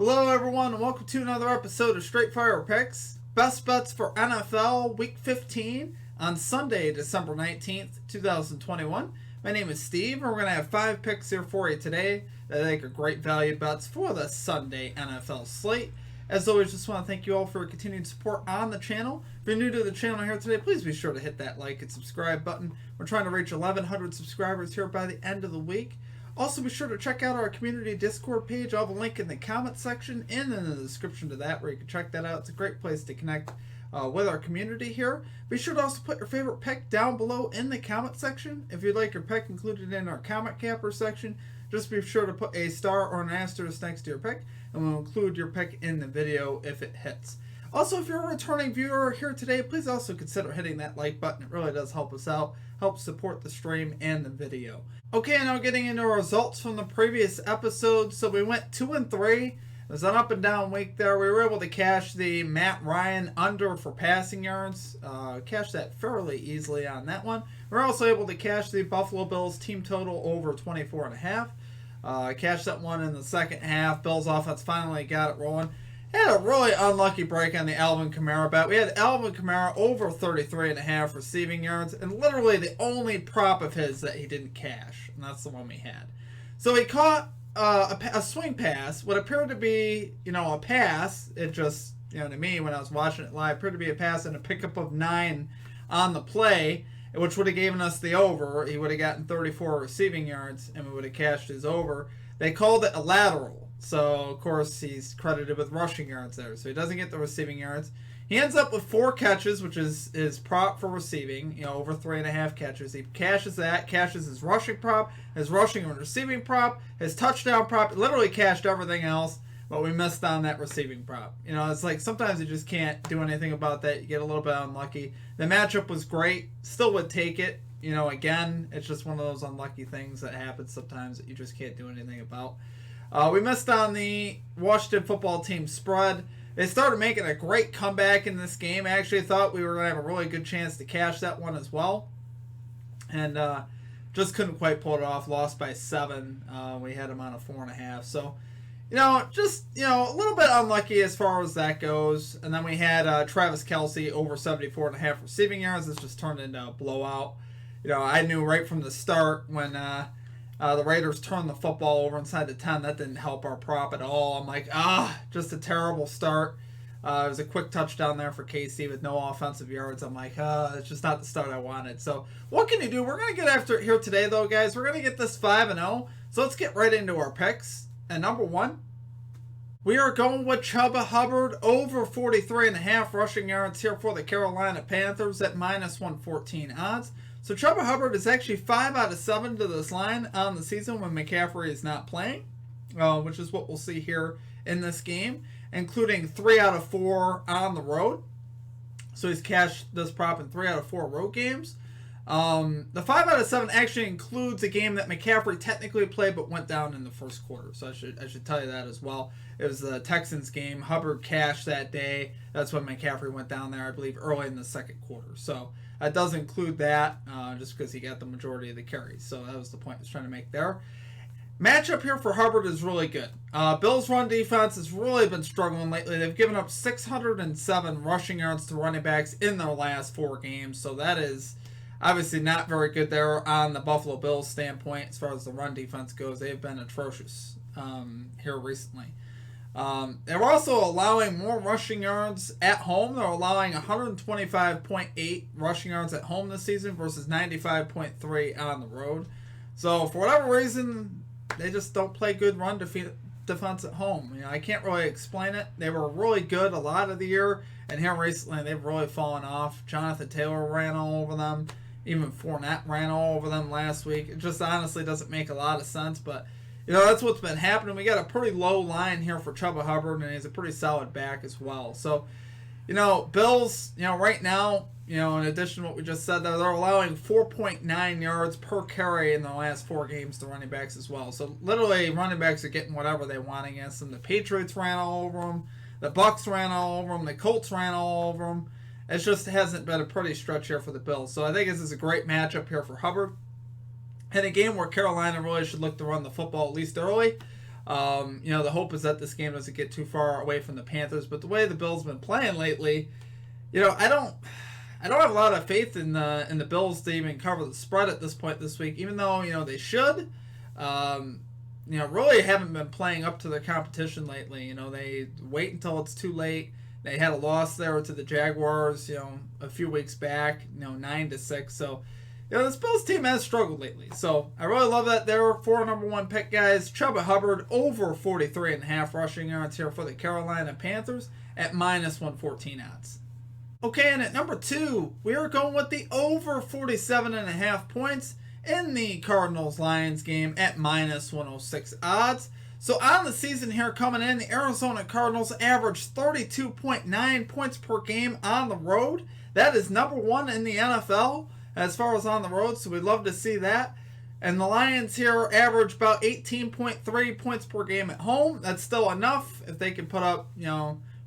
Hello everyone and welcome to another episode of Straight Fire Picks. Best bets for NFL Week 15 on Sunday, December 19th, 2021. My name is Steve and we're going to have 5 picks here for you today that I think are great value bets for the Sunday NFL slate. As always, just want to thank you all for your continued support on the channel. If you're new to the channel here today, please be sure to hit that like and subscribe button. We're trying to reach 1,100 subscribers here by the end of the week. Also, be sure to check out our community Discord page. I'll have a link in the comment section and in the description to that where you can check that out. It's a great place to connect with our community here. Be sure to also put your favorite pick down below in the comment section. If you'd like your pick included in our comment capper section, just be sure to put a star or an asterisk next to your pick, and we'll include your pick in the video if it hits. Also, if you're a returning viewer here today, please also consider hitting that like button. It really does help us out, helps support the stream and the video. Okay, now getting into our results from the previous episode. So we went 2-3. It was an up and down week there. We were able to cash the Matt Ryan under for passing yards. Cashed that fairly easily on that one. We were also able to cash the Buffalo Bills team total over 24.5. Cashed that one in the second half. Bills offense finally got it rolling. Had a really unlucky break on the Alvin Kamara bet. We had Alvin Kamara over 33.5 receiving yards, and literally the only prop of his that he didn't cash, and that's the one we had. So he caught a swing pass, what appeared to be, a pass. It just, to me, when I was watching it live, appeared to be a pass and a pickup of 9 on the play, which would have given us the over. He would have gotten 34 receiving yards, and we would have cashed his over. They called it a lateral. So, of course, he's credited with rushing yards there. So he doesn't get the receiving yards. He ends up with 4 catches, which is his prop for receiving, over 3.5 catches. He cashes that, cashes his rushing prop, his rushing and receiving prop, his touchdown prop. Literally cashed everything else, but we missed on that receiving prop. It's like sometimes you just can't do anything about that. You get a little bit unlucky. The matchup was great. Still would take it. Again, it's just one of those unlucky things that happens sometimes that you just can't do anything about. We missed on the Washington football team spread. They started making a great comeback in this game. I actually thought we were going to have a really good chance to cash that one as well. And just couldn't quite pull it off. Lost by 7. We had them on a 4.5. So, a little bit unlucky as far as that goes. And then we had Travis Kelce over 74.5 receiving yards. This just turned into a blowout. I knew right from the start when the Raiders turned the football over inside the 10. That didn't help our prop at all. I'm like, just a terrible start. It was a quick touchdown there for KC with no offensive yards. I'm like, it's just not the start I wanted. So what can you do? We're going to get after it here today, though, guys. We're going to get this 5-0. So let's get right into our picks. And number 1, we are going with Chuba Hubbard over 43.5 rushing yards here for the Carolina Panthers at -114 odds. So Chuba Hubbard is actually 5 out of 7 to this line on the season when McCaffrey is not playing, which is what we'll see here in this game, including 3 out of 4 on the road. So he's cashed this prop in 3 out of 4 road games. The 5 out of 7 actually includes a game that McCaffrey technically played but went down in the first quarter. So I should tell you that as well. It was the Texans game. Hubbard cashed that day. That's when McCaffrey went down there, I believe, early in the second quarter. So that does include that just because he got the majority of the carries. So that was the point I was trying to make there. Matchup here for Hubbard is really good. Bills' run defense has really been struggling lately. They've given up 607 rushing yards to running backs in their last 4 games. So that is obviously not very good there on the Buffalo Bills standpoint as far as the run defense goes. They've been atrocious here recently. They're also allowing more rushing yards at home. They're allowing 125.8 rushing yards at home this season versus 95.3 on the road. So for whatever reason, they just don't play good run defense at home. I can't really explain it. They were really good a lot of the year, and here recently they've really fallen off. Jonathan Taylor ran all over them. Even Fournette ran all over them last week. It just honestly doesn't make a lot of sense, but that's what's been happening. We got a pretty low line here for Chuba Hubbard, and he's a pretty solid back as well. So, Bills, right now, in addition to what we just said, they're allowing 4.9 yards per carry in the last 4 games to running backs as well. So, literally, running backs are getting whatever they want against them. The Patriots ran all over them. The Bucs ran all over them. The Colts ran all over them. It just hasn't been a pretty stretch here for the Bills. So, I think this is a great matchup here for Hubbard. In a game where Carolina really should look to run the football at least early. The hope is that this game doesn't get too far away from the Panthers. But the way the Bills have been playing lately, I don't have a lot of faith in the Bills to even cover the spread at this point this week. Even though they should, really haven't been playing up to their competition lately. They wait until it's too late. They had a loss there to the Jaguars, a few weeks back, 9-6. So, this Bills team has struggled lately. So, I really love that there for number one pick, guys. Chuba Hubbard over 43.5 rushing yards here for the Carolina Panthers at minus 114 odds. Okay, and at number two, we are going with the over 47.5 points in the Cardinals-Lions game at minus 106 odds. So on the season here coming in, the Arizona Cardinals averaged 32.9 points per game on the road. That is number one in the NFL as far as on the road, so we'd love to see that. And the Lions here average about 18.3 points per game at home. That's still enough. If they can put up,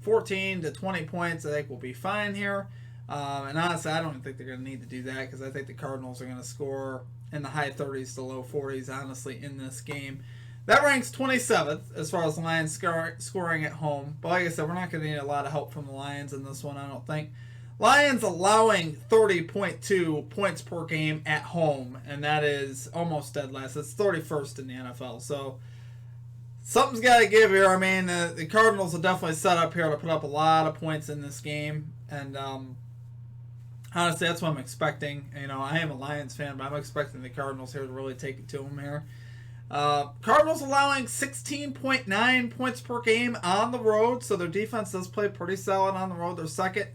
14 to 20 points, I think we'll be fine here. And honestly, I don't think they're going to need to do that because I think the Cardinals are going to score in the high 30s to low 40s, honestly, in this game. That ranks 27th as far as the Lions scoring at home. But like I said, we're not going to need a lot of help from the Lions in this one, I don't think. Lions allowing 30.2 points per game at home, and that is almost dead last. It's 31st in the NFL. So something's got to give here. I mean, the Cardinals are definitely set up here to put up a lot of points in this game. And honestly, that's what I'm expecting. I am a Lions fan, but I'm expecting the Cardinals here to really take it to them here. Cardinals allowing 16.9 points per game on the road, so their defense does play pretty solid on the road. They're second.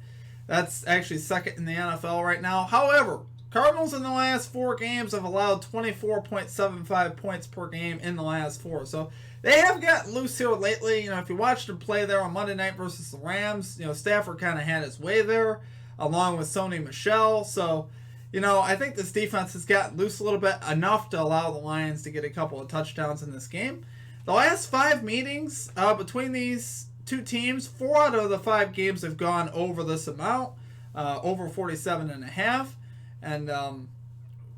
That's actually second in the NFL right now. However, Cardinals in the last 4 games have allowed 24.75 points per game in the last 4. So they have gotten loose here lately. If you watched them play there on Monday night versus the Rams, Stafford kind of had his way there, along with Sony Michel. So, I think this defense has gotten loose a little bit, enough to allow the Lions to get a couple of touchdowns in this game. The last 5 meetings between these two teams, 4 out of the 5 games have gone over this amount, over 47.5. And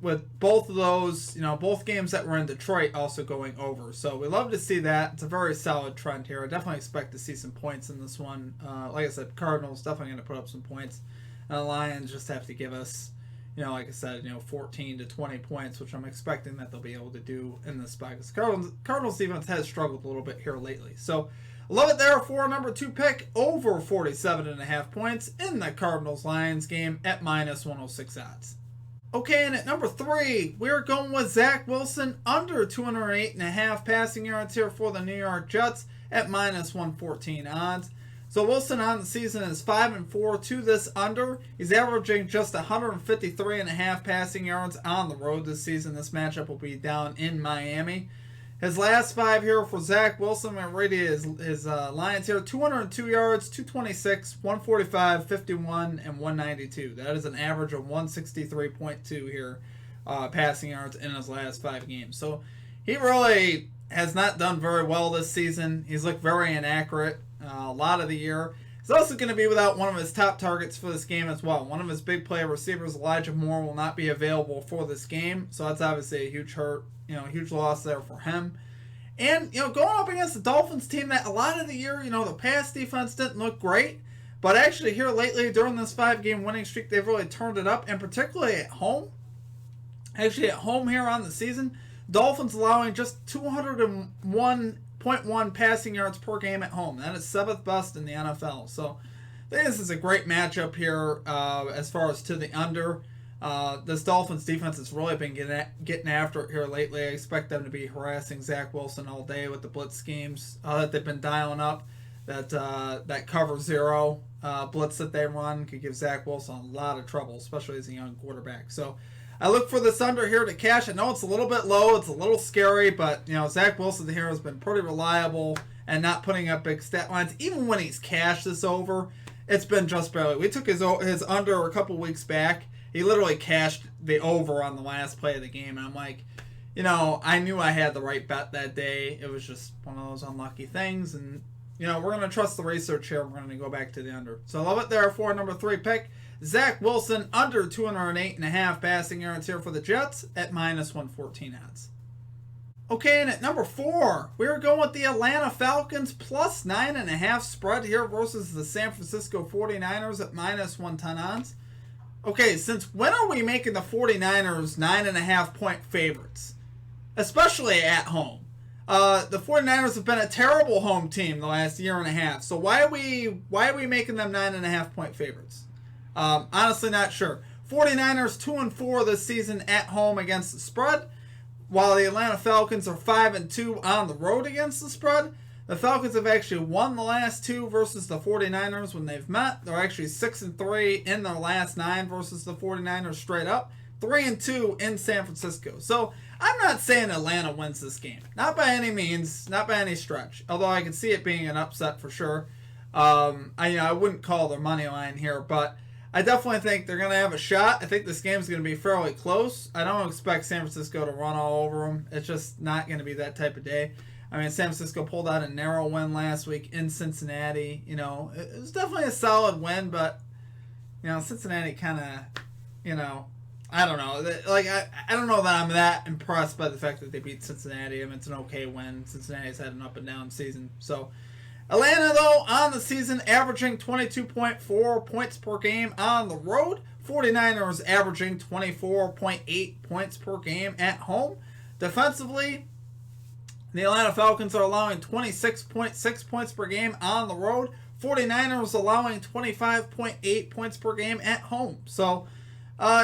with both of those, both games that were in Detroit also going over. So we love to see that. It's a very solid trend here. I definitely expect to see some points in this one. Like I said, Cardinals definitely going to put up some points. And the Lions just have to give us, like I said, 14 to 20 points, which I'm expecting that they'll be able to do in this spot. Because Cardinals defense has struggled a little bit here lately. So love it there for number 2 pick, over 47.5 points in the Cardinals-Lions game at minus 106 odds. Okay, and at number 3, we're going with Zach Wilson under 208.5 passing yards here for the New York Jets at minus 114 odds. So Wilson on the season is 5-4 to this under. He's averaging just 153.5 passing yards on the road this season. This matchup will be down in Miami. His last 5 here for Zach Wilson, we rated his Lions here, 202 yards, 226, 145, 51, and 192. That is an average of 163.2 here, passing yards in his last 5 games. So he really has not done very well this season. He's looked very inaccurate a lot of the year. He's also going to be without one of his top targets for this game as well. One of his big play receivers, Elijah Moore, will not be available for this game. So that's obviously a huge hurt, huge loss there for him. And, going up against the Dolphins team that a lot of the year, the pass defense didn't look great. But actually here lately during this 5-game winning streak, they've really turned it up. And particularly at home. Actually at home here on the season, Dolphins allowing just 201.1 passing yards per game at home. That is 7th best in the NFL. So I think this is a great matchup here as far as to the under. This Dolphins defense has really been getting after it here lately. I expect them to be harassing Zach Wilson all day with the blitz schemes that they've been dialing up. That cover 0 blitz that they run could give Zach Wilson a lot of trouble, especially as a young quarterback. So I look for this under here to cash. I know it's a little bit low. It's a little scary, but Zach Wilson here has been pretty reliable and not putting up big stat lines. Even when he's cashed this over, it's been just barely. We took his under a couple weeks back. He literally cashed the over on the last play of the game, and I'm like, I knew I had the right bet that day. It was just one of those unlucky things, and we're going to trust the research here. We're going to go back to the under. So I love it there for number 3 pick. Zach Wilson under 208.5 passing yards here for the Jets at minus 114 odds. Okay, and at number 4, we're going with the Atlanta Falcons plus 9.5 spread here versus the San Francisco 49ers at minus 110 odds. Okay, since when are we making the 49ers 9.5 point favorites? Especially at home. The 49ers have been a terrible home team the last year and a half. So why are we making them 9.5 point favorites? Honestly, not sure. 49ers 2-4 this season at home against the spread, while the Atlanta Falcons are 5-2 on the road against the spread. The Falcons have actually won the last 2 versus the 49ers when they've met. They're actually 6-3 in their last 9 versus the 49ers straight up. 3-2 in San Francisco. So I'm not saying Atlanta wins this game. Not by any means. Not by any stretch. Although I can see it being an upset for sure. I wouldn't call their money line here, but I definitely think they're going to have a shot. I think this game is going to be fairly close. I don't expect San Francisco to run all over them. It's just not going to be that type of day. I mean, San Francisco pulled out a narrow win last week in Cincinnati. You know, it was definitely a solid win, but, you know, Cincinnati kind of, you know, I don't know. Like, I don't know that I'm that impressed by the fact that they beat Cincinnati. I mean, it's an okay win. Cincinnati's had an up and down season. So, Atlanta, though, on the season, averaging 22.4 points per game on the road. 49ers averaging 24.8 points per game at home. Defensively, the Atlanta Falcons are allowing 26.6 points per game on the road. 49ers allowing 25.8 points per game at home. So,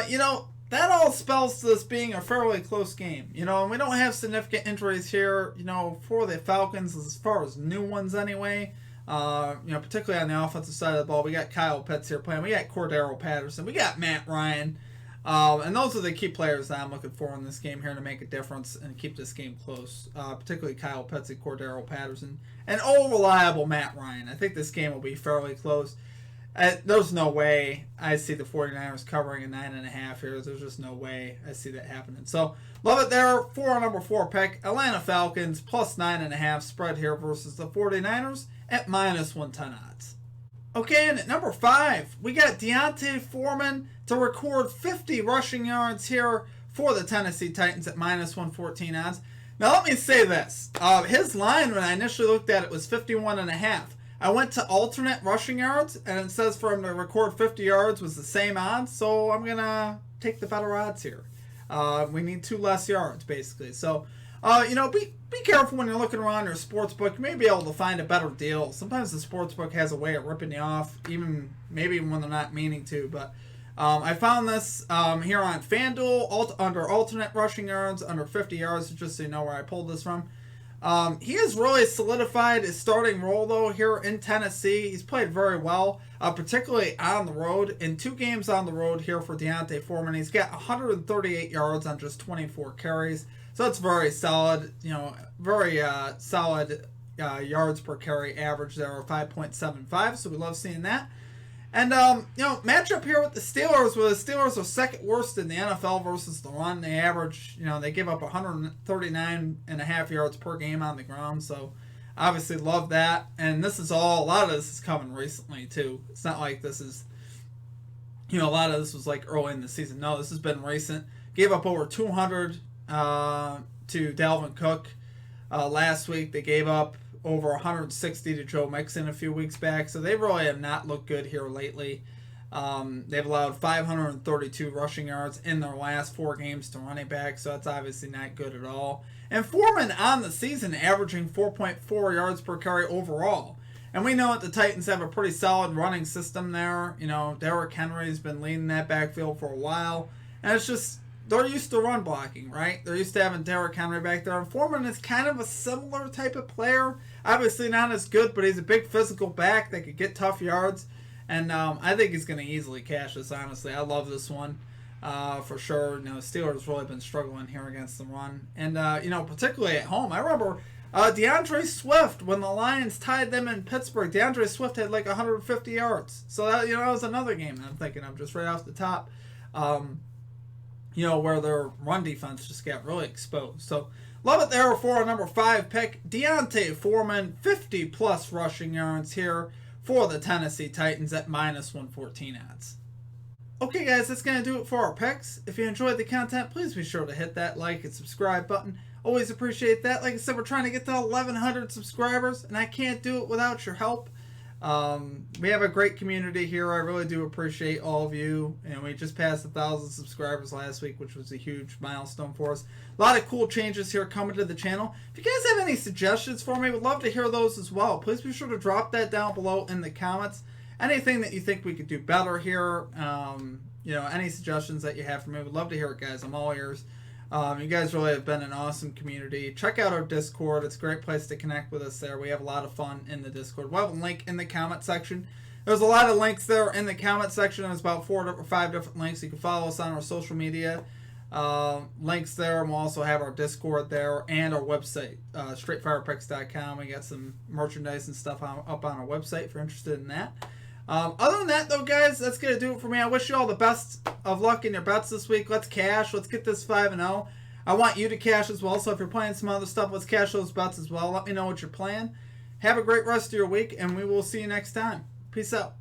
you know, that all spells to this being a fairly close game. You know, and we don't have significant injuries here, you know, for the Falcons as far as new ones anyway. You know, particularly on the offensive side of the ball. We got Kyle Pitts here playing. We got Cordero Patterson. We got Matt Ryan. And those are the key players that I'm looking for in this game here to make a difference and keep this game close. Particularly Kyle Pitts and Cordero Patterson. And reliable Matt Ryan. I think this game will be fairly close. There's no way I see the 49ers covering a 9.5 here. There's just no way I see that happening. So, love it there for our number 4 pick. Atlanta Falcons plus 9.5 spread here versus the 49ers at minus 110 odds. Okay, and at number 5, we got D'Onta Foreman to record 50 rushing yards here for the Tennessee Titans at minus 114 odds. Now, let me say this. His line, when I initially looked at it, was 51.5. I went to alternate rushing yards, and it says for him to record 50 yards was the same odds, so I'm going to take the better odds here. We need 2 less yards, basically. So, you know, be careful when you're looking around your sports book. You may be able to find a better deal. Sometimes the sports book has a way of ripping you off, maybe even when they're not meaning to. But I found this here on FanDuel under alternate rushing yards, under 50 yards, just so you know where I pulled this from. He has really solidified his starting role, though, here in Tennessee. He's played very well, particularly on the road. In 2 games on the road here for D'Onta Foreman, he's got 138 yards on just 24 carries. So that's very solid, you know, very solid yards per carry average there of 5.75. So we love seeing that. And, you know, matchup here with the Steelers, where the Steelers are second worst in the NFL versus the run. They average, you know, they give up 139.5 yards per game on the ground. So, obviously love that. And this is a lot of this is coming recently, too. It's not like this is, you know, a lot of this was like early in the season. No, this has been recent. Gave up over 200 to Dalvin Cook last week. They gave up over 160 to Joe Mixon a few weeks back. So they really have not looked good here lately. They've allowed 532 rushing yards in their last 4 games to running back. So that's obviously not good at all. And Foreman on the season averaging 4.4 yards per carry overall. And we know that the Titans have a pretty solid running system there. You know, Derrick Henry's been leading that backfield for a while. And it's just, they're used to run blocking, right? They're used to having Derrick Henry back there. And Foreman is kind of a similar type of player. Obviously not as good, but he's a big physical back that could get tough yards. And I think he's going to easily cash this, honestly. I love this one for sure. You know, Steelers really been struggling here against the run. And, you know, particularly at home. I remember DeAndre Swift, when the Lions tied them in Pittsburgh, DeAndre Swift had like 150 yards. So, that, you know, that was another game that I'm thinking of just right off the top. You know, where their run defense just got really exposed. So, love it there for our number 5 pick. D'Onta Foreman, 50-plus rushing yards here for the Tennessee Titans at minus 114 odds. Okay, guys, that's going to do it for our picks. If you enjoyed the content, please be sure to hit that like and subscribe button. Always appreciate that. Like I said, we're trying to get to 1,100 subscribers, and I can't do it without your help. We have a great community here. I really do appreciate all of you. And we just passed 1,000 subscribers last week, which was a huge milestone for us. A lot of cool changes here coming to the channel. If you guys have any suggestions for me, we'd love to hear those as well. Please be sure to drop that down below in the comments. Anything that you think we could do better here, any suggestions that you have for me, we'd love to hear it, guys. I'm all ears. You guys really have been an awesome community. Check out our Discord. It's a great place to connect with us there. We have a lot of fun in the Discord. We'll have a link in the comment section. There's a lot of links there in the comment section. There's about 4 or 5 different links. You can follow us on our social media links there. And we'll also have our Discord there and our website, straightfirepicks.com. We got some merchandise and stuff up on our website if you're interested in that. Other than that, though, guys, that's going to do it for me. I wish you all the best of luck in your bets this week. Let's cash. Let's get this 5-0. I want you to cash as well, so if you're playing some other stuff, let's cash those bets as well. Let me know what you're playing. Have a great rest of your week, and we will see you next time. Peace out.